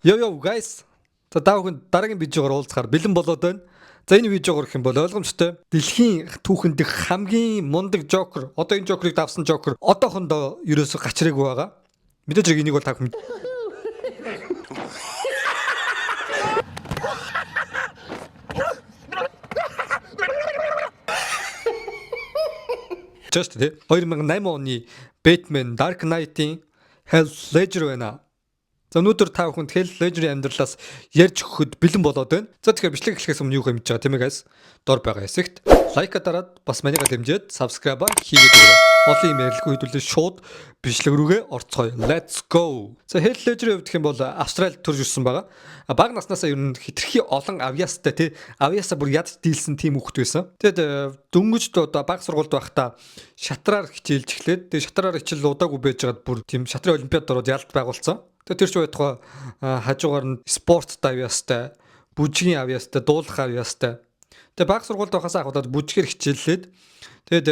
Yo guys. За та бүхэн дараагийн видеогоор уулзахаар бэлэн болоод байна. За энэ видеогоор гэх юм бол ойлгомжтой. Дэлхийн түүхэнд дэх хамгийн мундаг жокер, одоо энэ жокерыг давсан жокер одоохондоо ерөөсө гачраагүй байгаа. Мэдээж яг энийг бол та бүхэн Just 2008 оны Batman Dark Knight-ийн Heath Ledger байна. За өнөөдөр та бүхэнд Heath Ledger-ийн амьдралаас ярьж өгөхөд бэлэн болоод байна. За тэгэхээр бичлэг эхлэхээс өмнө юу хэмжиж байгаа тийм ээ guys? Дор байгаа хэсэгт лайка дараад бас манийга дэмжиж subscribe хийгээд өгөөрэй. Олон юм ярилцлага хөдөлгөөн шууд бичлэг рүүгээ орцгоё. Let's go. За Heath Ledger-ийн хувьд гэх юм бол Австралид төрж ирсэн байгаа. Бага наснаасаа ер нь хитрхи олон авьяастай тий авьяасаа бүр ядч дийлсэн тийм хүүхэд байсан. Тэгэд дөнгөж одоо бага сургуульд байхдаа шатраар хичээлж эхлээд тэгээ шатраар хичээл удаагүй байжгаад бүр тийм шатрын олимпиад ороод ялалт байгуулсан. Тэгээ тэр ч байтугай хажуугаар нь спорт авьяастай, бүжгийн авьяастай, дуулах авьяастай. Тэгээ бага сургуульд байхаас ахвалаад бүжгээр хичээллээд тэгээд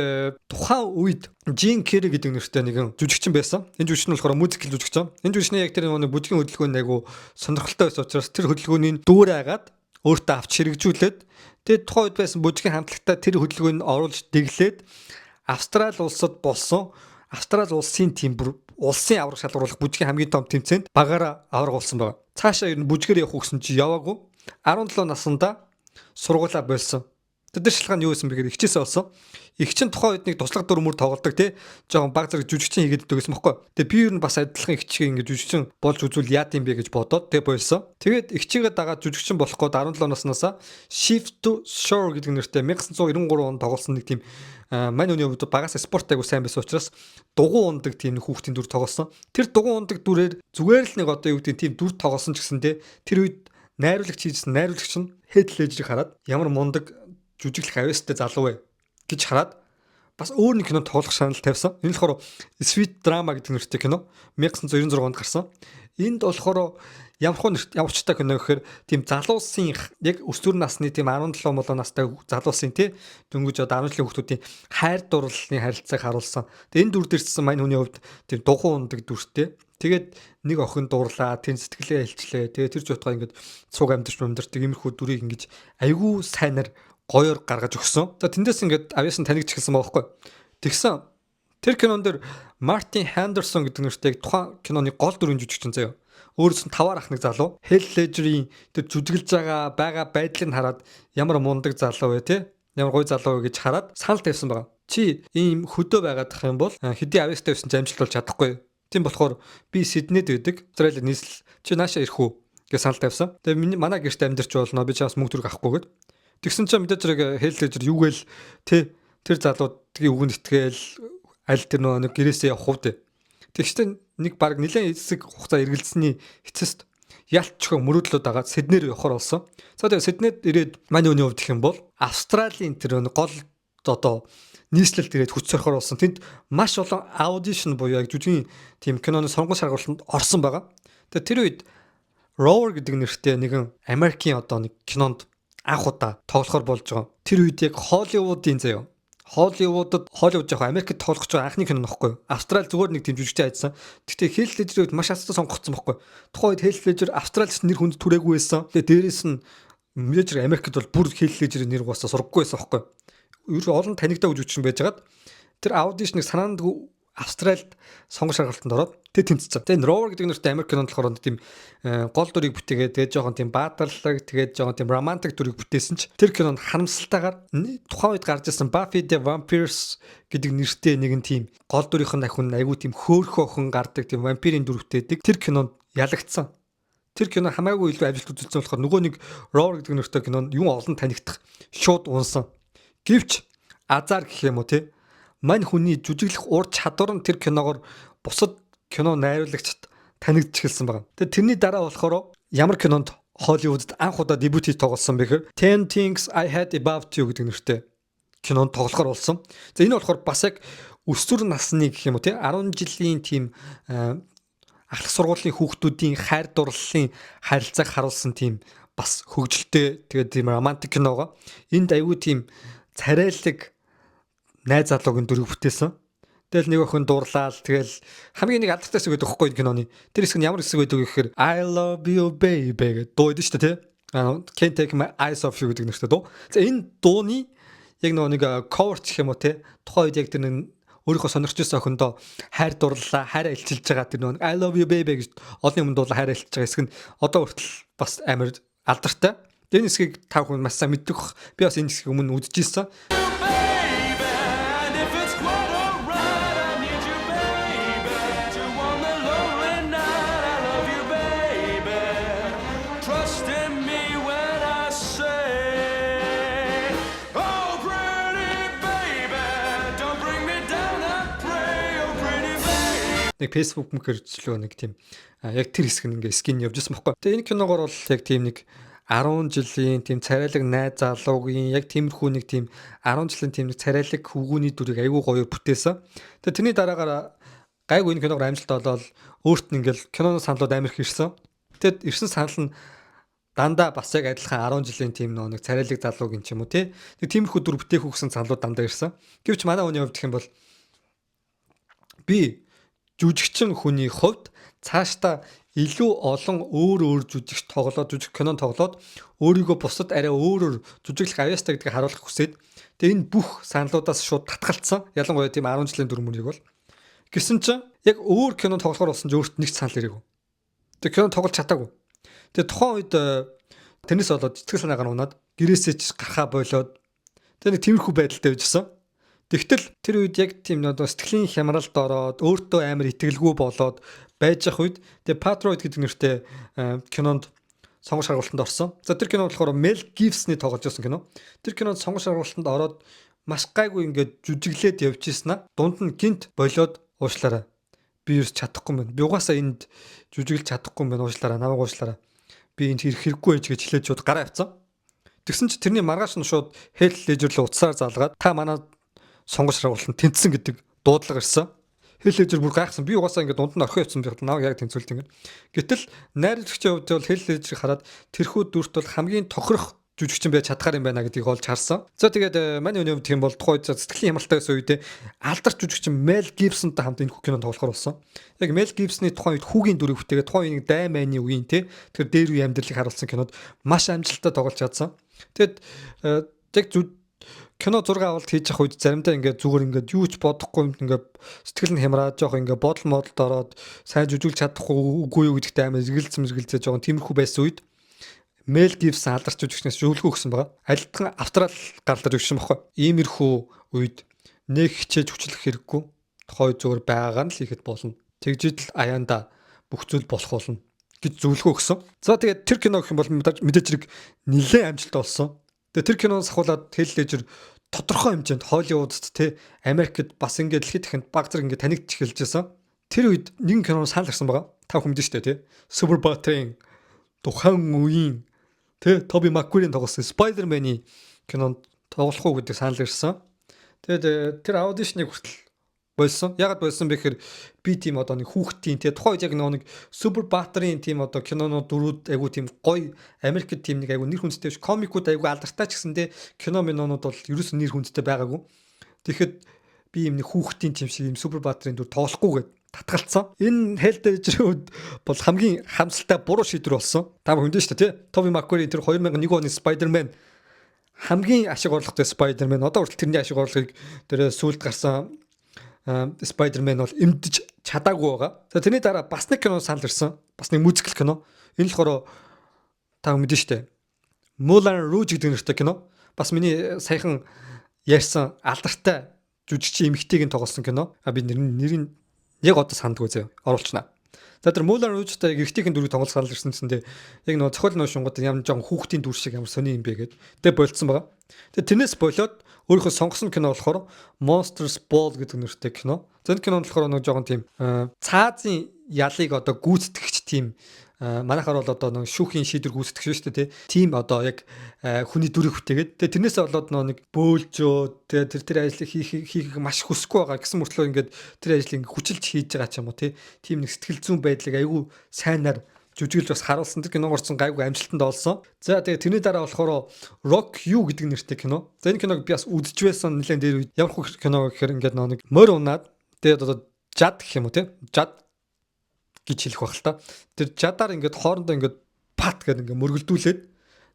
тухайн үед Jim Carrey гэдэг нэртэй нэгэн жүжигчин байсан. Энэ жүжигчин болохоор мюзикл жүжигчин. Энэ жүжигчний яг тэр нэг бүжгийн хөдөлгөөний айгу сонирхолтой байсан учраас тэр хөдөлгөөний дүүр айгаад өөртөө авч хэрэгжүүлээд тэгээд тухайн үед байсан бүжгийн хамтлагтаа тэр хөдөлгөөнд оруулж дэглээд Австрали улсад болсон Австрали улсын тийм бүр улсын авраг шалгаруулах бүжгийн хамгийн том тэмцээнд багаараа авраг болсон байна. Цаашаа ер нь бүжгээр явах гэсэн чи яваагүй. 17 наснда сургуулаа болсон. Тэр шалгаан юу байсан бэ гэхээр ихчээсээ болсон. Игчин тухайн үед нэг туслах дүрмөр тоглодог тий. Жохон баг зэрэг жүжигчин хийгээд өгсөн байхгүй. Тэгээ би ер нь бас адилхан игчгээ ингэ жүжигчин болж үзвэл яа гэм бэ гэж бодоод тэгээ болсон. Тэгээд игчигээ дагаад жүжигчин болох гээд 17 наснаасаа Shift to Shore гэдэг нэртэй 1993 онд тоглосон нэг тийм мань үний хувьд багаас спорт айгу сайн байсан учраас дугуй ундаг тийм хүүхдийн дүр тоглосон. Тэр дугуй ундаг дүрээр зүгээр л нэг одоо юу гэдэг тийм дүр тоглосон ч гэсэндээ тэр үед найруулагч хийжсэн найруулагч нь Heath Ledger-ийг хараад ямар мундаг жүжиглэх авьяастай залуу вэ гэж хараад бас өөр нэг кино тоглох шанал тавьсан. Энэ болохоор Sweet Drama гэдэг нэртэй кино 1996 онд гарсан. Энд болохоор ямарчтай кино гэхээр тийм залуусын яг өсвөр насны тийм 17 молоо настай залуусын тий дөнгөж одоо 10 жилийн хүүхдүүдийн хайр дурлалын харилцааг харуулсан. Тэгээ энэ дүр дэрчсэн мань хүний хувьд тийм дугуй ундаг дүртэй. Тэгээд нэг охин дуурлаа, тэр сэтгэлээ хэлчлээ. Тэгээ тэр ч утгаа ингээд цуг амьдэрдэг иймэрхүү дүрийг ингэж айгүй сайнаар гоёор гаргаж өгсөн. За тэндээс ингээд авьяас нь танигч эхэлсэн байгаа байхгүй. Тэгсэн тэр кинон дээр Мартин Хендерсон гэдэг нэртэй тухайн киноны гол дүрийн жүжигчин заяа. Өөрөөс нь таваар ах нэг залуу. Heath Ledger-ийн тэр жүжиглж байгаа байдлыг хараад ямар мундаг залуу вэ те? Ямар гоё залуу вэ гэж хараад санал тавьсан байгаа. Чи ийм хөдөө байгаадах юм бол хэдий авьяастай байсан ч амжилт болж чадахгүй. Тийм болохоор би Сиднейд байдаг. Австрали нийслэл чи наашаа ирэх үү гэж санал тавьсан. Тэгээ манай гэрт амьдарч болно. Би чаас мөнгө төрөх авахгүй гэд. Тэгсэн чинь мэдээж зэрэг Heath Ledger юу гээл тэр залуудгийн үгэнд итгээл аль тэр нэг гэрээсээ явах уу те. Тэгвэл нэг баг нэлээд эсэг хугацаа эргэлзсэний эцэст ялчгүй мөрөөдлөд байгаа Сиднейр явахаар болсон. За тэгээ Сиднейд ирээд мань өний хувьд гэх юм бол Австралийн тэр гол одоо нийслэлд ирээд хүч сорхоор болсон. Тэнд маш олон аудишн буюу яг жүжигний тийм киноны сонгон шалгуулалтанд орсон байгаа. Тэгээ тэр үед Rover гэдэг нэртэй нэгэн Америкийн одоо нэг кинонд анх удаа тоглохоор болж байгаа. Тэр үед яг Холливуудын заяа. Холливууд яг Америкт тоглох гэж байгаа анхны кино нөхгүй. Австрали зүгээр нэг тийм жүжигчтэй айдсан. Гэхдээ Heath Ledger-ийн үед маш асар сонгогдсон байхгүй. Тухайн үед Heath Ledger Австралич нэр хүнд түрээгүй байсан. Тэгээ дээрээс нь мэдээж Америкт бол бүр Heath Ledger-ийн нэр угаасаа сургаггүй байсан байхгүй. Ер нь олон танигдаа жүжигчин байжгаад тэр аудишныг санаандгүй Австралид сонгон шалгалтанд ороод тэмцсэн. Тэгээ Rover гэдэг нэртэй Америк кинонд болохоор тийм гол дүрийг бүтээгээд тэгээ жоохон тийм баатарлаг тэгээд жоохон тийм романтик дүрийг бүтээсэн ч тэр кинонд харамсалтайгаар тухайн үед гарч ирсэн Buffy the Vampires гэдэг нэртэй нэгэн тийм гол дүрийнх нь ахын айгүй тийм хөөрхөн охин гардаг тийм вампирийн дүр бүтээдэг. Тэр кинонд ялагдсан. Тэр кино хамаагүй илүү ажилт үзүүлсэн болохоор нөгөө нэг Rover гэдэг нэртэй кинонд юу олон танигдах шууд унсан. Гэвч азар гэх юм уу те мань хүний жүжиглэх ур чадвар нь тэр киногоор бусад кино найруулагчд танигдж эхэлсэн байна. Тэгээ тэрний дараа болохоор ямар кинонд Холливуудад анх удаа дебют хийж тоглосон бэхээр 10 Things I Hate About You гэдэг нэртэй кинонд тоглохоор болсон. За энэ болохоор бас яг өсвөр насны гэх юм уу те 10 жилийн тийм ахлах сургуулийн хүүхдүүдийн хайр дурлалын харилцааг харуулсан тийм бас хөгжилтэй тэгээд тийм романтик киногоо энд аягүй тийм царайлаг найз залуугийн дүрийг бүтээсэн. Тэгэл нэг охин дуурлаад тэгэл хамгийн нэг алдартай хэсэг байдаг байхгүй киноны. Тэр хэсэг нь ямар хэсэг байдаг вэ гэхээр I love you baby гэдэг дуу байдаг шүү дээ, тий. Can't take my eyes off you гэдэг нэртэй дуу. За энэ дууны яг нэг cover гэх юм уу, тий. Тухайн үед яг тэр нэг өөрийнхөө сонирхож байсан охиндоо хайр дурлалаа, хайраа илчилж байгаа тэр нэг I love you baby гэж олон юм дуулаа хайраа илчилж байгаа хэсэг нь одоо хүртэл бас амар алдартай. Энэ хэсгийг та бүхэн маш сайн мэддэг бах. Би бас энэ хэсгийг өмнө үзчихсэн. Нэг Facebook мөрчлөө нэг тийм яг тэр хэсэг нь ингээ скин явж байсан байхгүй. Тэгээ энэ киногоор бол яг тийм нэг 10 жилийн тийм царайлаг найз залуугийн яг тиймэрхүү нэг тийм 10 жилийн тийм нэг царайлаг хөвгүүний дүрийг айгүй гоёор бүтээсэн. Тэгээ тэрний дараагаар гайгүй энэ киногоор амжилт олоод өөрт нь ингээл киноны саналууд амар их ирсэн. Тэгэд ирсэн санал нь дандаа бас яг адилхан 10 жилийн тийм нэг царайлаг залуугийн ч юм уу тий. Нэг тиймэрхүү дүр бүтээх үгсэн саналууд дандаа ирсэн. Гэвч манай хүний хувьд гэх юм бол би жүжигчин хүний хувьд цаашдаа илүү олон өөр жүжигч тоглоод жүжиг кинон тоглоод өөрийгөө бусад арай өөрөөр жүжиглэх авьяастай гэдгийг харуулах хүсээд тэгээ энэ бүх саналуудаас шууд татгалцсан. Ялангуяа тийм 10 жилийн дүр мөрийг бол гисэн чинь яг өөр кинон тоглохоор болсон ч өөрт нэг санал ирээгүй. Тэгээ кинон тоглож чадаагүй. Тэгээ тухайн үед тэрнээс болоод сэтгэл санаагаар унаад гэрээсээ ч гарахаа болоод тэгээ нэг тиймэрхүү байдалтай байжсэн. Тэгтэл тэр үед яг тийм нэг сэтгэлийн хямралд ороод өөртөө амар итгэлгүй болоод байж ах үед тэгээ Patriot гэдэг нэртэй кинонд сонгож харгуултанд орсон. За тэр кино болохоор Mel Gibson-ы тоглож байсан кино. Тэр кинонд сонгож харгуултанд ороод маш гайгүй ингээд жүжиглээд явж ийснаа дунд нь гинт болоод уушлаарай. Би юус чадахгүй юм байна. Би угаасаа энд жүжиглэж чадахгүй юм байна. Уушлаарай, намайг уушлаарай. Би энд хэрэггүй байж гэж хэлээд шууд гараа авцсан. Тэгсэн чи тэрний маргааш нь шууд Heath Ledger руу утсаар залгаад та манай сонгож харгуултанд тэнцсэн гэдэг дуудлага ирсэн. Heath Ledger бүр гайхсан. Би угаасаа ингээд дунд нь орхио явсан байхад намайг яг тэнцүүлт ингээд. Гэтэл найруулагчийн хувьд бол Heath Ledger хараад тэрхүү дүрт бол хамгийн тохирох жүжигчин байж чадхаар юм байна гэдгийг олж харсан. За тэгээд манай өнөө гэх юм бол тухайд сэтгэлийн хямралтай байсан үедээ алдарч жүжигчин Mel Gibson-тай хамт энэ кинонд тоглохоор болсон. Яг Mel Gibson-ы тухайн үед хүүгийн дүрийг бүтээгээд тухайн үеийн дайманы үеийн тэр дээр үе амьдралыг харуулсан кинод маш амжилттай тоглож чадсан. Тэгэд яг кино зураг авалт хийж явах үед заримдаа ингээд зүгээр ингээд юу ч бодохгүй ингээд сэтгэл нь хямраад жоох ингээд бодол модолд ороод сайн жүжиглэж чадахгүй үгүй юу гэдэгт амар зэрэгэлзээ жоох тиймэрхүү байсан үед Mel Gibson алдарч жүжигчнээс зөвлөгөө өгсөн байгаа. Альдхан австрал гаралдаж өгсөн байхгүй. Иймэрхүү үед нэг хичээж хүчлэх хэрэггүй. Тухай зүгээр байгаа нь л хийхэд болно. Тэгжидэл аяанда бүх зүйл болох болно гэж зөвлөгөө өгсөн. За тэгээд тэр кино гэх юм бол мэдээж хэрэг нэлээд амжилт олсон. Тэгээд тэр киноноос ахуулаад Heath Ledger тодорхой хэмжээнд Холливуудд те Америкт бас ингээд дэлхийд дахинд баг зэрэг ингээд танигдж эхэлж байсан. Тэр үед нэгэн киноноос санал гарсан байгаа. Та хүн мэдэн штэ те. Superbad-ын тухайн үеийн те Tobey Maguire-ийн тоглосон Spider-Man-ы кинонд тоглох уу гэдэг санал ирсэн. Тэгээд тэр аудишныг хүртэл болсон. Ягаад болсон бэ гэхээр би тийм одоо нэг хүүхдийн те тухайн үед яг нэг Superbad-ын тийм одоо кинонууд дөрүүд айгу тийм гоё Америкт тийм нэг айгу нэр хүндтэй биш комикууд айгу алдартай ч гэсэндээ кино минонууд бол ерөөс нэр хүндтэй байгаагүй. Тэгэхэд би юм нэг хүүхдийн тийм шиг юм Superbad-ын дүр тоглохгүйгээд татгалцсан. Энэ Heath Ledger-үүд бол хамгийн хамсалтай буруу шийдвэр болсон. Та бүхэнд шүү дээ тий. Tobey Maguire-ийн тэр 2001 оны Spider-Man хамгийн ашиг орлоготой Spider-Man одоо хүртэл тэрний ашиг орлогыг тэр сүүлд гарсан Spider-Man бол эмдэж чадаагүй байгаа. За тэрний дараа бас нэг кино санал ирсэн. Бас нэг мюзикл кино. Энэ болохоор та мэдэн шүү дээ. Moulin Rouge гэдэг нэртэй кино. Бас миний саяхан ярьсан алдартай жүжигчин эмэгтэйг нь тоглосон кино. Би нэрийг яг одоо сандгүй зөө оруулчнаа. За тэр Moulin Rouge-тай эрэгтэйхэн дүрийг тоглох санал ирсэнцэндээ яг нөгөө цохол нөө шунгууд ямар жоон хүүхдийн дүр шиг ямар сони юм бэ гэд тэг болцсон байгаа. Тэгээ тэрнээс болоод өөрийнхөө сонгосон кино болохоор Monsters Ball гэдэг нэртэй кино. За энэ кинонд болохоор нөгөө жоон тийм цаазын ялыг одоо гүйцэтгэгч тийм манайхаар бол одоо нэг шүүхийн шийдвэр гүйцэтгэж шүү дээ тийм одоо яг хүний дүрийг бүтээгээд тэгээ тэрнээсээ болоод нэг бөөлжөө тэр ажлыг хийх маш хүсэхгүй байгаа гэсэн мөртлөө ингээд тэр ажлыг хүчилж хийж байгаа ч юм уу тийм нэг сэтгэл зүйн байдлыг айгүй сайнаар жүжиглж бас харуулсан тэр киног орсон гайгүй амжилтанд олсон. За тэгээ тэрний дараа болохоор Rock You гэдэг нэртэй кино. За энэ киног би бас үзэж байсан нэлээд дээр үед ямар хөө кино гэхээр ингээд нэг морь унаад Тэгээд одоо жад гэх юм уу те. Жад гэж хэлэх баг л та. Тэр жадаар ингээд хоорондоо ингээд пат гэдэг ингээд мөргөлдүүлээд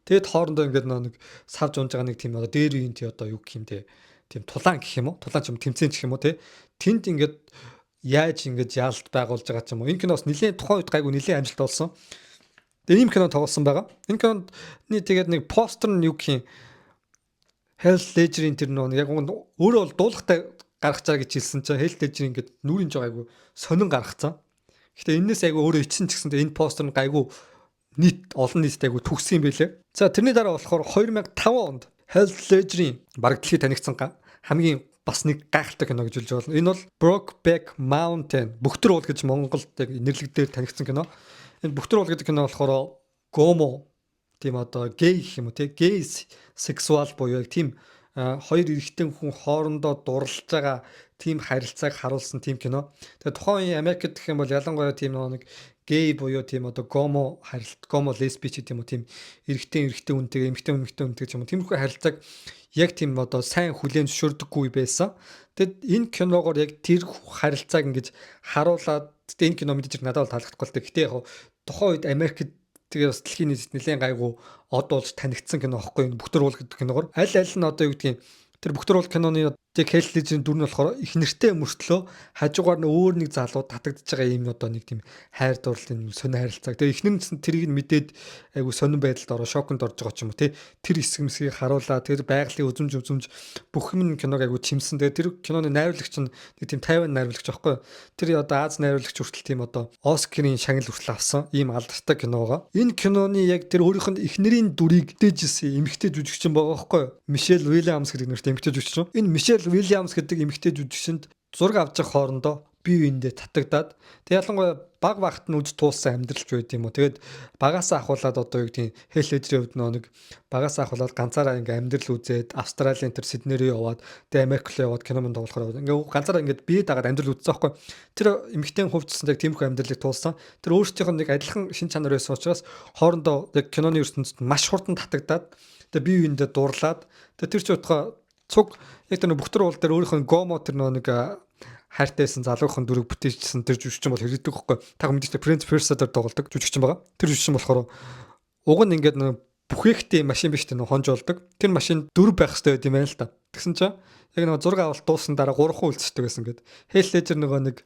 тэгээд хоорондоо ингээд нэг савж унж байгаа нэг тийм одоо дээр үеийн тий одоо юу гэх юм те. Тийм тулаан гэх юм уу? Тулаан ч юм тэмцээн гэх юм уу те. Тэнд ингээд яаж ингээд яалт байгуулж байгаа ч юм уу. Энэ киноос нэлээд тухайн үед гайгүй нэлээд амжилт олсон. Тэгээ ийм кино тоглосон байгаа. Энэ киноны тэгээд нэг постэр нь юу гэх юм Heath Ledger-ийн тэр нэг яг өөрөө бол дуулахтай гаргаж байгаа гэж хэлсэн чинь Heath Ledger ингээд нүрийн жоо айгу сонин гаргацсан. Гэхдээ энэс айгу өөрөө ичсэн ч гэсэн энэ постэр нь гайгу нийт олон нийтэд айгу төгсөн юм байлээ. За тэрний дараа болохоор 2005 онд Heath Ledger-ийн бараг дэлхийд танигдсан хамгийн бас нэг гайхалтай кино гэж хэлж болно. Энэ бол Brokeback Mountain Бөхтөр уул гэж Монголд нэрлэгдээр танигдсан кино. Энэ Бөхтөр уул гэдэг кино болохоор гомо тийм одоо гей гэх юм уу те гей сексуал буюу тийм хоёр эрэгтэй хүн хоорондоо дурлаж байгаа тийм харилцааг харуулсан тийм кино. Тэгээ тухайн үеийн Америкт гэх юм бол ялангуяа тийм нэг гей буюу тийм одоо гомо харилцаа гомо лесби ч гэдэг юм уу тийм эрэгтэй хүнтэйгээ эмэгтэй хүнтэй ч юм уу тиймэрхүү харилцааг яг тийм одоо сайн хүлээн зөвшөөрдөггүй байсан. Тэгэд энэ киногоор яг тэр харилцааг ингэж харуулад энэ кино мэдээж надад бол таалагдахгүй л дээ. Гэтэ яг тухайн үед Америкт тэгээ бас дэлхийн нийтэд нэлээд гайгүй од болж танигдсан кино аахгүй Бөхтөр уул гэдэг киногоор аль нь одоо юу гэдгийг тэр Бөхтөр уул киноны Heath Ledger-ийн дүр нь болохоор их нэртэй мөртлөө хажуугаар нь өөр нэг залуу татагдж байгаа юм одоо нэг тийм хайр дурлалын сонио харилцааг. Тэгээ ихнэр нь тэрийг мэдээд айгу сонирн байдалд ороо шоконд орж байгаа ч юм уу те. Тэр хэсгийг харуулаа тэр байгалийн үзмж бүх юм киног айгу чимсэн. Тэгээ тэр киноны найруулагч нь нэг тийм тайван найруулагч аахгүй. Тэр одоо Аз найруулагч хүртэл тийм одоо Оскарын шагнал хүртэл авсан ийм алдартай киногаа. Энэ киноны яг тэр өөрийнх нь ихнэрийн дүрийг дээжсэн эмэгтэй жүжигчин байгаа аахгүй. Мишель Уильямс гэдэг нэртэй эмэгтэй жүжигчин. Энэ Мишель Уильямс гэдэг эмэгтэй жүжигчинд зураг авч явах хоорондоо бие биендээ татагдаад тэг ялангуяа баг багт нь үз туулсан амьдралч байд юм уу. Тэгээд багаасаа ахуулаад одоо юу гэдгийг Heath Ledger-ийн хувьд нэг багаасаа ахуулаад ганцаараа ингээм амьдрал үзээд Австралийн тэр Сидней рүү яваад тэг Америк руу яваад кино мөн тоглохоор ингээм ганцаараа ингээд бие дагаад амьдрал үзсэн байхгүй. Тэр эмэгтэй хувьдсан яг тиймэрхүү амьдралыг туулсан. Тэр өөрсдийнх нь нэг адилхан шин чанар байсан учраас хоорондоо яг киноны ертөнцид маш хурдан татагдаад тэг бие биендээ дуурлаад тэг тэр ч утгаа цуг яг тэр Бөхтөр уул дээр өөрийнх нь гомо тэр нэг хайртайсан залуухан дүрэг бүтээжсэн тэр жүжигчин бол хэрэгдэг хөхгүй. Та мэдээж Prince Persia дээр тоглодог жүжигчин байгаа. Тэр жүжигчин болохоор уг нь ингээд нэг бүхэхтэй машин биш тэр хонж болдог. Тэр машин 4 байх хэрэгтэй байт юм байна л та. Тэгсэн чинь яг нэг зураг авалт дууссан дараа 3 хүн үлдчихдэг байсан гэд. Heath Ledger нөгөө нэг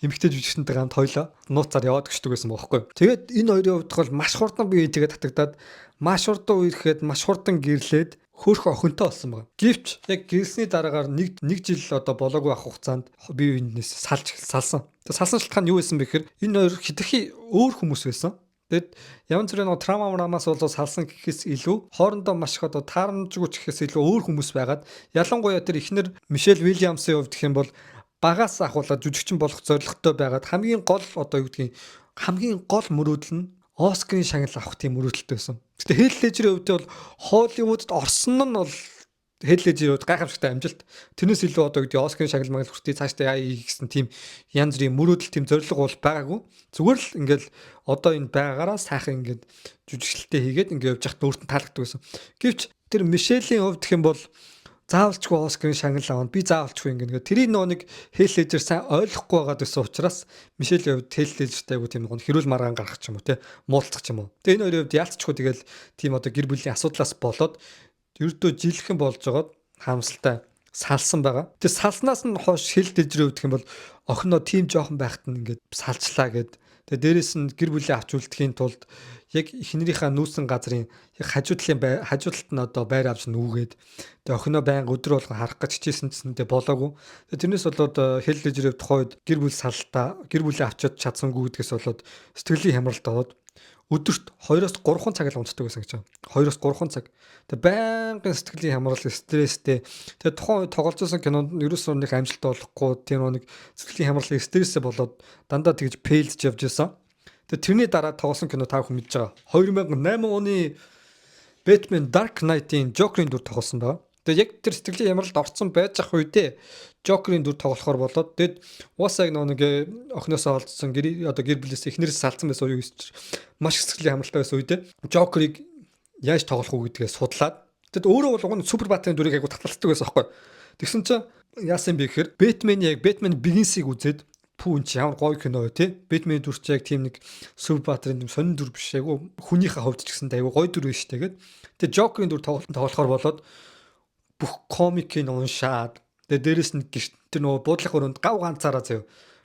эмэгтэй жүжигчэнтэй хамт хоёлоо нууцаар яваад гიშдэг байсан бохоггүй. Тэгээд энэ хоёрын хувьд бол маш хурдан бие тэгээд татагдаад маш хурдан үерхэд маш хурдан гэрлээд хөөх охинтой болсон байгаа. Гэвч яг гэрсний дараагаар нэг жил одоо болоогүй ах хугацаанд бие биенээс салсан. Тэгээд салсан шалтгаан юу байсан бэ гэхээр энэ хоёр хитрхи өөр хүмүүс байсан. Тэгэд янз бүрийн травмаас болоо салсан гэхээс илүү хоорондоо маш их одоо таарамжгүй ч гэхээс илүү өөр хүмүүс байгаад ялангуяа тэр ихнэр Мишель Уильямсын хувьд гэх юм бол багаас ахуулаад жүжигчин болох зорилготой байгаад хамгийн гол одоо юу гэдгийг хамгийн гол мөрөөдөл нь Оскарын шагнал авах тийм мөрөөдөлтэй байсан. Гэтэ Heath Ledger-ийн хувьд бол Холливуудад орсон нь бол Heath Ledger-ийн хувьд гайхамшигтай амжилт. Тэрнээс илүү одоо юу гэдэг Оскарын шагнал магнал хүртээ цаашдаа яа гэсэн тийм янз бүрийн мөрөөдөл тийм зорилго бол байгаагүй. Зүгээр л ингээл одоо энэ байгаагаараа сайхан ингээд жүжиглэлтэй хийгээд ингээд явж яхад өөртөө таалагддаг байсан. Гэвч тэр Мишелийн хувьд гэх юм бол заавалчгүй Оскарын шагнал аваад би заавалчгүй ингээд тэрийг нэг Heath Ledger сайн ойлгохгүй байгаад байсан учраас Мишелийн хувьд Heath Ledger-тэй айгу тийм хэрүүл маргаан гаргах ч юм уу те муулцах ч юм уу. Тэгээ энэ хоёрын хувьд яалтчгүй тэгэл тийм одоо гэр бүлийн асуудлаас болоод ердөө жилхэн болж байгаад харамсалтай салсан байгаа. Тэгээ салснаас нь хойш Heath Ledger-ийн хувьд гэх юм бол охиноо тийм жоохон байхад нь ингээд салчлаа гэд. Тэгээ дээрэс нь гэр бүлийн авч үлдэхийн тулд яг эхнэрийнхээ нүүсэн газрын яг хажуу талд нь одоо байр авч нүүгээд тэгээ охиноо байнга өдөр болгон харах гэж хичээсэн гэсэнтэй болоогүй. Тэгээ тэрнээс болоод Heath Ledger-ийн тухайд гэр бүл салтаа гэр бүлийн авчиж чадсангүй гэдгээс болоод сэтгэлийн хямралд ороод өдөрт 2-3 цаг л унтдаг байсан гэж байна. 2-3 цаг. Тэгээ байнгын сэтгэлийн хямрал, стресстэй. Тэгээ тухайн үед тоглолцсон кинонд ерөөсөө нэг амжилт олохгүй тийм нэг сэтгэлийн хямрал, стрессээ болоод дандаа тэгж фейлж явж байсан. Тэгээ тэрний дараа тоглосон кино та бүхэн мэдж байгаа. 2008 оны Batman Dark Knight-ийн Joker-ийн дүр тоглосон байгаа. Тэгээ яг тэр сэтгэлийн хямралд орсон байж ах үедээ Joker-ийн дүр тоглохоор болоод тэгэд уусаа нэг охиноосоо олдсон одоо гэр бүлээс эхнэрээс салцсан байсан уу гэж маш сэтгэлийн хямралтай байсан үедээ Joker-ыг яаж тоглох уу гэдгээ судлаад тэгэд өөрөө бол уг нь супер баатарын дүрийг айгу таталцдаг байсан аахгүй. Тэгсэн чинь яасан бэ гэхээр Бэтмен Begins-ийг үзээд пүүн чи ямар гоё кино тий. Бэтмен дүр чи яг тийм нэг Супербаатарын тийм сонин дүр биш айгу хүнийхээ хувьд ч гэсэн айгу гоё дүр биш тэгээд. Тэгээд Жокерийн дүр тоглохоор болоод бүх комикийг уншаад тэгээд дээрэс нь тэр нөгөө буудлын өрөөнд гав ганцаараа заяа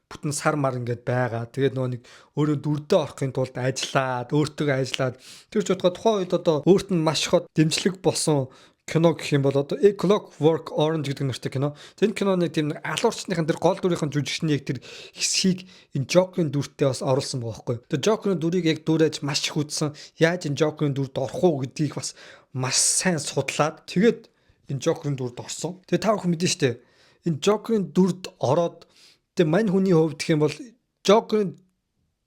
бүтэн сар мар ингээд байгаа. Тэгээд нөгөө нэг өөрөө дүрдээ орохын тулд өөртөө ажиллаад тэр ч бодоход тухайн үед одоо өөрт нь маш их дэмжлэг болсон кино гэх юм бол одоо A Clockwork Orange гэдэг нэртэй кино. Тэр киноны тийм нэг алуурчныхын тэр гол дүрийн жүжигчний яг тэр хэсгийг энэ Joker-ын дүртэй бас оруулсан байгаа байхгүй. Тэр Joker-ын дүрийг яг дүрэж маш их үзсэн. Яаж энэ Joker-ын дүрд орох уу гэдгийг бас маш сайн судлаад тэгээд энэ Joker-ын дүрд орсон. Тэгээ та бүхэн мэдэн штэ. Энэ Joker-ын дүрд ороод тэгээ мань хүний хувьд гэх юм бол Joker-ын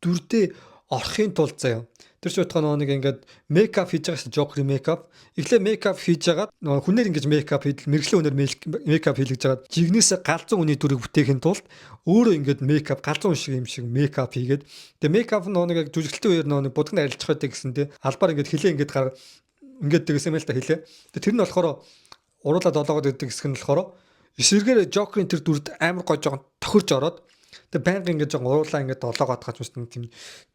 дүрдээ орохын тулд заяа. Тэр ч утгаа нэг ингээд мейкап хийж байгаа шүү дээ. Joker-ийн мейкап. Эхлээ мейкап хийж агаад хүнээр ингэж мейкап хийдэл мэрэгжлийн хүнээр мейкап хийлгэж агаад жигнэсээ галзуу хүний дүрийг бүтээхин тулд өөрөө ингээд мейкап галзуу юм шиг мейкап хийгээд тэгээ мейкап нэг яг жүжиглэлтийн үеэр нэг будганд арилжах байдаг гэсэн дээ. Албаар ингээд хилээ ингээд тэгсэн мэл та хилээ. Тэгээ тэр нь болохоор уруулаад олоогод өгдөг хэсэг нь болохоор эсэргээр Joker-ийн тэр дүрд амар гоо жоохон тохирж ороод тэгээ байнга ингээд жоохон уруулаа ингээд олоогоод гаж мэт тийм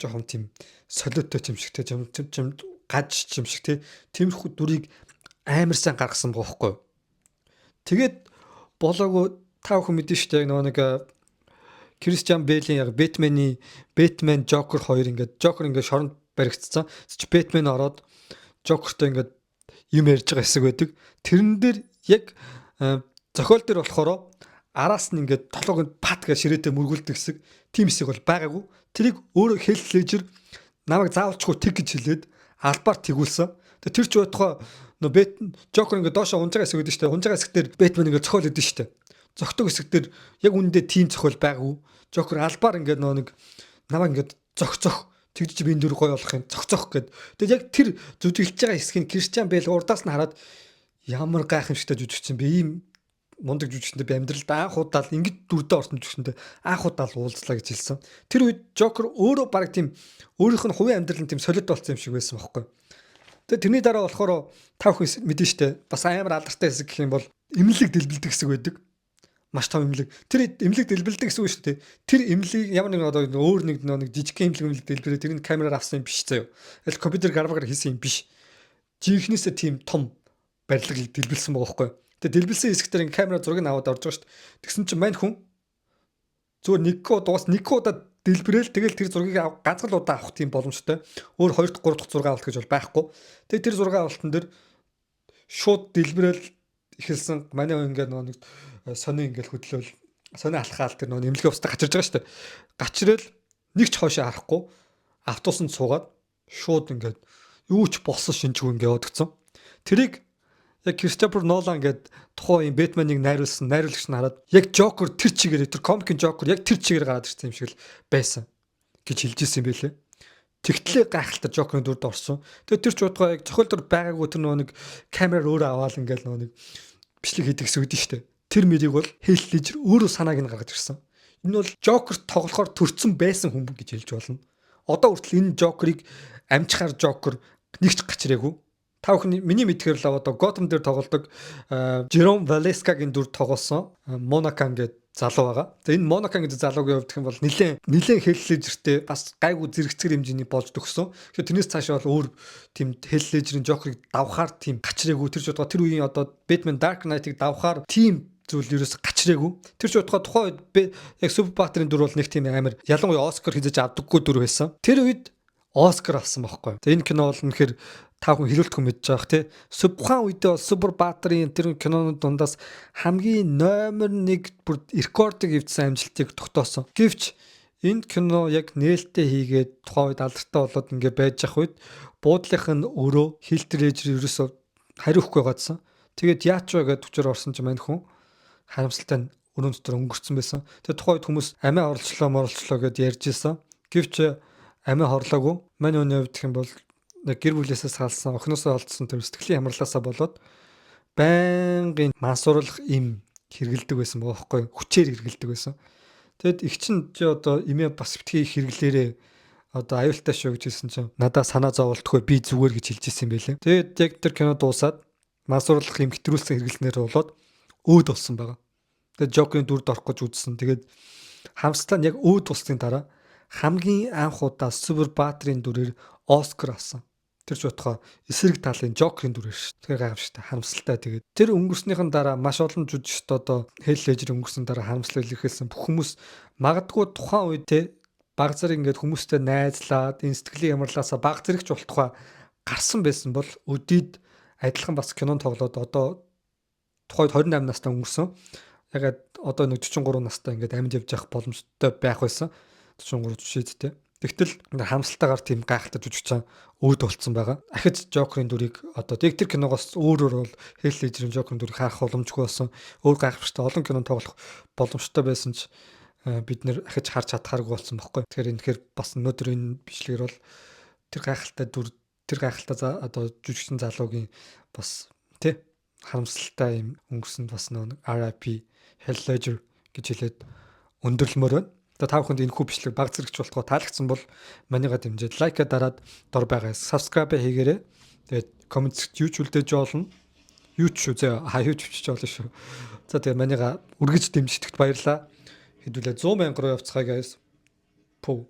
жоохон тийм солиотой юм шиг те юм гаж юм шиг те тиймэрхүү дүрийг амар сайн гаргасан бохоггүй. Тэгээд болоогүй та бүхэн мэдэн штэ яг нэг Кристиан Бэйлийн яг Бэтмен Joker хоёр ингээд Joker ингээд шоронд баригдсан. Чи Бэтмен ороод Jokerтой ингээд юм ярьж байгаа хэсэг байдаг. Тэрэн дээр яг зохиол дээр болохоор араас нь ингээд толгойд пат гэж ширээтэй мөргүүлдэг хэсэг тийм хэсэг бол байгаагүй. Тэрийг өөрөө Heath Ledger намайг заавалчгүй тэг гэж хэлээд албаар тэгүүлсэн. Тэгээ тэр ч байтугай Joker ингээд доошоо унж байгаа хэсэг үүдэн штэ. Унж байгаа хэсгээр Batman ингээд зохиол өгдөн штэ. Зогтог хэсэг дээр яг үүндээ тийм зохиол байгаагүй. Joker албаар ингээд нэг намайг ингээд зөх тэгж би энэ дүр гоё болох юм зөх гэд. Тэгээд яг тэр зүтгэлж байгаа хэсгийг Кристиан Бэйл урдаас нь хараад ямар гайхамшигтай жүжигчин би ийм мундаг жүжигчтэй би амьдралд анх удаа л ингэж дүрдээ орсон жүжигчтэй анх удаа л уулзлаа гэж хэлсэн. Тэр үед Joker өөрөө баг тийм өөрийнх нь хувийн амьдрал нь тийм солиод болсон юм шиг байсан байхгүй. Тэгээд тэрний дараа болохоор та бүхэн мэдэн штэ бас амар алдартай хэсэг гэх юм бол эмнэлэг дэлбэлдэг хэсэг байдаг. Маш том эмнэлэг. Тэр эмнэлэг дэлбэлдэг гэсэн үг шүү дээ. Тэр эмнэлийг ямар нэгэн одоо өөр нэг жижиг эмнэлэг дэлбэрээ тэрийг камераар авсан юм биш заяа. Аль компьютер гараагаар хийсэн юм биш. Жинхнээсээ тийм том барилгыг дэлбэлсэн байгаа байхгүй. Тэгээ дэлбэлсэн хэсгээр камера зургийг аваад орж байгаа шүү дээ. Тэгсэн чинь мань хүн зүгээр нэг удаа дэлбэрээл тэгэл тэр зургийг ганцхан удаа авах тийм боломжтой. Өөр 2 дахь 3 дахь зураг авалт гэж бол байхгүй. Тэгээ тэр зураг авалтан дээр шууд дэлбэрээл эхэлсэн. Манай ингээд нэг сони ингээл хөдлөөл сони алхаал тэр нэмлэгээ устаа гачирж байгаа шүү дээ. Гачрал нэг ч хоошоо харахгүй автобусанд суугаад шууд ингээд юу ч болсон шинжгүй ингээд явагдсан. Тэрийг яг Кристофер Нолан гээд тухайн Бэтменийг найруулагч нь хараад яг Joker тэр чигээр тэр комикийн Joker яг тэр чигээр гараад ирсэн юм шиг л байсан гэж хэлж ирсэн юм байлээ. Тэгтлээ гайхалтай Joker-ын дүрд орсон. Тэгээд тэр ч удаа яг зохиол төр байгаагүй тэр нэг камераар өөрөө аваад ингээл нэг бичлэг хийдэг гэсэн үг дээ шүү дээ. Тэр мэрийг бол Heath Ledger өөрөө санааг нь гаргаж ирсэн. Энэ бол Joker тоглохоор төрцөн байсан хүн гэж хэлж болно. Одоо хүртэл энэ Joker-ыг амжихаар Joker нэгч гачраагүй. Та бүхэн миний мэдхээр л одоо Gotham дээр тоглодог Jerome Valeska-гийн дүр тоглосон Monacan гэдэг залуу байгаа. Тэгээ энэ Monacan гэдэг залуугийн хувьд гэх юм бол нэлээд Heath Ledger-тэй бас гайгүй зэрэгцгэр хэмжээний болж төгссөн. Тэгэхээр тэрнээс цаашаа бол өөр тийм Heath Ledger-ийн Joker-ыг давхаар тийм гачраагүй тэр ч удаа тэр үеийн одоо Batman Dark Knight-ыг давхаар тийм зүйл ерөөс гачраагүй. Тэр ч удаа тухайн үед яг Супербаатарын дүр бол нэг тийм амар ялангуяа Оскар хийж авдаггүй дүр байсан. Тэр үед Оскар авсан байхгүй. Тэгээ энэ кино бол үнэхээр та бүхэн хэлүүлтгүй мэдж байгаа тий. Тухайн үедээ бол Супербаатарын тэр кинонууд дундаас хамгийн номер 1 бүр рекордыг эвдсэн амжилтыг тогтоосон. Гэвч энэ кино яг нээлттэй хийгээд тухайн үед алдартай болоод ингээ байж ах үед буудлынх нь өөрөө Heath Ledger ерөөсөө хариухгүй гадсан. Тэгээд яач вэ гэдэг төвчөр орсон ч мань хүн харамсалтай өрөөнд дотор өнгөрцөн байсан. Тэгээд тухайн үед хүмүүс амиа орлчлоо гэдээ ярьж исэн. Гэвч амиа хорлоогүй. Мань өний хувьд гэх юм бол гэр бүлээсээ салсан, охиноосоо олдсон тэр сэтгэлийн хямралаасаа болоод байнгын мансуурлах им хэргэлдэг байсан бохоггүй хүчээр хэргэлдэг байсан. Тэгэд их чинь одоо имээ бас битгий хэрглээрээ одоо аюултай шүү гэж хэлсэн чинь надаа санаа зовлтгүй би зүгээр гэж хэлж ирсэн юм байлээ. Тэгэд яг тэр кино дуусаад мансуурлах им хэтрүүлсэн хэргэлснээр болоод өөд болсон байгаа. Тэгээд Жокерийн дүрд орох гэж үзсэн. Тэгээд хамстай нь яг өөд тусдын дараа хамгийн анх удаа супер баатрийн дүрээр Оскар авсан. Тэр ч бодохоо эсрэг талын Жокерийн дүрээр ш. Тэгэхээр гайхамшигтай, харамсалтай. Тэгээд тэр өнгөрснийхэн дараа маш олон жүжигчд одоо Хэл Лежер өнгөрсөн дараа харамслал илэрхийлсэн. Бүх хүмүүс магадгүй тухайн үед те баг зэрэг ингээд хүмүүстэй найзлаад энэ сэтгэлийн ямарлаасаа баг зэрэгч болтугай гарсан байсан бол өдийд адилхан бас кинон тоглоод одоо тухайд 28 настай өнгөрсөн. Ягаад одоо нэг 43 настай ингээд амьд явж явах боломжтой байх байсан. 43 жишээдтэй. Тэгтэл хамсалтайгаар тийм гайхалтай жүжигч өөд болцсон байгаа. Ахиж Жокерийн дүрийг одоо тэр киногоос өөрөөр бол Хэл Лежерийн Жокерийн дүрийг харах боломжгүй болсон. Өөр гайхамшигтай олон кинон тоглох боломжтой байсан ч бид нэр ахиж харж чадхааргүй болсон байхгүй. Тэгэхээр энэхээр бас өнөөдөр энэ бичлэгээр бол тэр гайхалтай дүр тэр гайхалтай одоо жүжигчин залуугийн бас тий харамсалтай юм өнгөрсөнд бас нэг RIP Hell Ledger гэж хэлээд өндөрлмөр байна. Одоо та бүхэнд энэ хүү бичлэг баг зэрэгч болтгоо таалагдсан бол манийгаа дэмжиж лайка дараад дор байгаа subscribe хийгээрэй. Тэгээд коммент юу ч үлдээж болно. Юу ч шүү зөө юу ч бичиж болно шүү. За тэгээд манийгаа үргэж дэмжихдээ баярлаа. Хэдүүлээ 100,000 руу явцгаая guys. Пүү